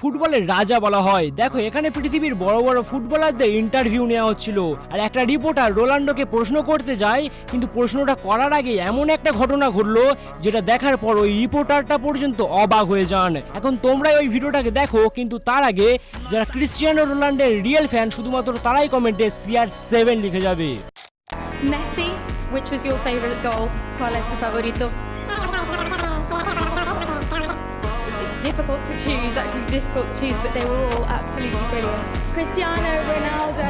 ফুটবলের রাজা বলা হয়। দেখো এখানে পৃথিবীর বড় বড় ফুটবলারদের ইন্টারভিউ নেওয়া হচ্ছিল, আর একটা রিপোর্টার রোনাল্ডোকে প্রশ্ন করতে যায়, কিন্তু প্রশ্নটা করার আগে এমন একটা ঘটনা ঘটলো যেটা দেখার পর ওই রিপোর্টারটা পর্যন্ত অবাক হয়ে যান। এখন তোমরাই ওই ভিডিওটাকে দেখো, কিন্তু তার আগে যারা ক্রিশ্চিয়ানো রোনাল্ডোর রিয়েল ফ্যান শুধুমাত্র তারাই কমেন্টে CR7 লিখে যাবে। Messi, which was your favorite goal? ¿Cuál es tu favorito? Difficult to choose, actually difficult to choose, but they were all absolutely brilliant. Cristiano Ronaldo.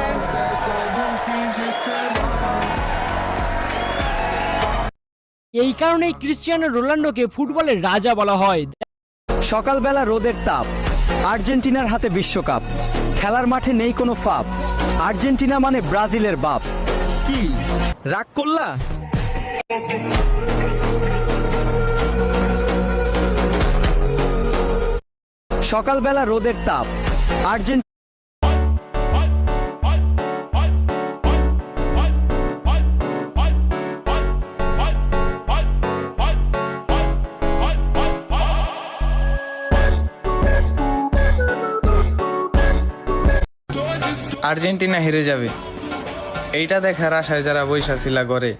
এই কারণেই ক্রিশ্চিয়ানো রোনাল্ডোকে ফুটবলের রাজা বলা হয়। সকালবেলা রোদের তাপ, আর্জেন্টিনার হাতে বিশ্বকাপ, খেলার মাঠে নেই কোনো ফাপ, আর্জেন্টিনা মানে ব্রাজিলের বাপ। কি রাগ করলা? সকালবেলা রোদের তাপ, আর্জেন্টিনা আর্জেন্টিনা হেরে যাবে এইটা দেখার আশায় যারা বৈশা ছিলা ঘরে,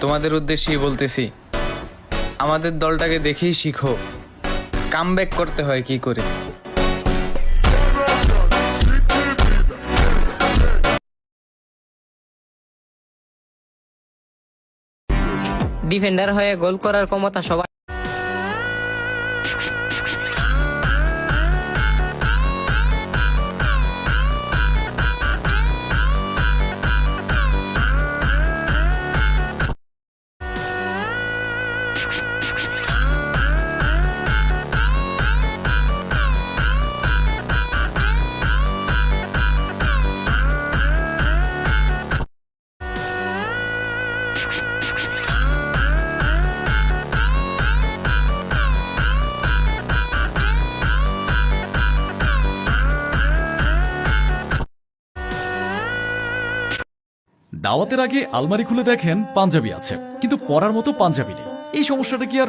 তোমাদের উদ্দেশ্যেই বলতেছি, আমাদের দলটাকে দেখেই শিখো কামব্যাক করতে হয় কি করে। ডিফেন্ডার হয়ে গোল করার ক্ষমতা সবার। দাওয়াতের আগে আলমারি খুলে দেখেন পাঞ্জাবি আছে, কিন্তু পরার মতো পাঞ্জাবি নেই। এই সমস্যাটা কি আর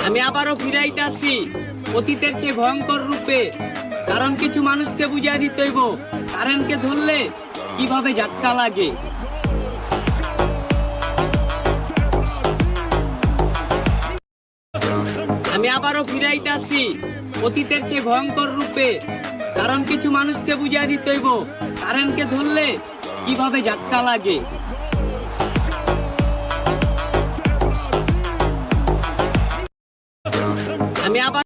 আমি আবারও ফিরাইতাছি অতীতের সেই ভয়ঙ্কর রূপে, কারণ কিছু মানুষকে বুঝিয়ে দিতে হইব কারেন্টকে ধরলে কিভাবে ঝাটকা লাগে। আমি আবারও ফিরাইতাছি অতীতের সেই ভয়ঙ্কর রূপে, কারণ কিছু মানুষকে বুঝিয়ে দিতে হইব কারেন্টকে ধরলে কিভাবে ঝাটকা লাগে। আমি আবার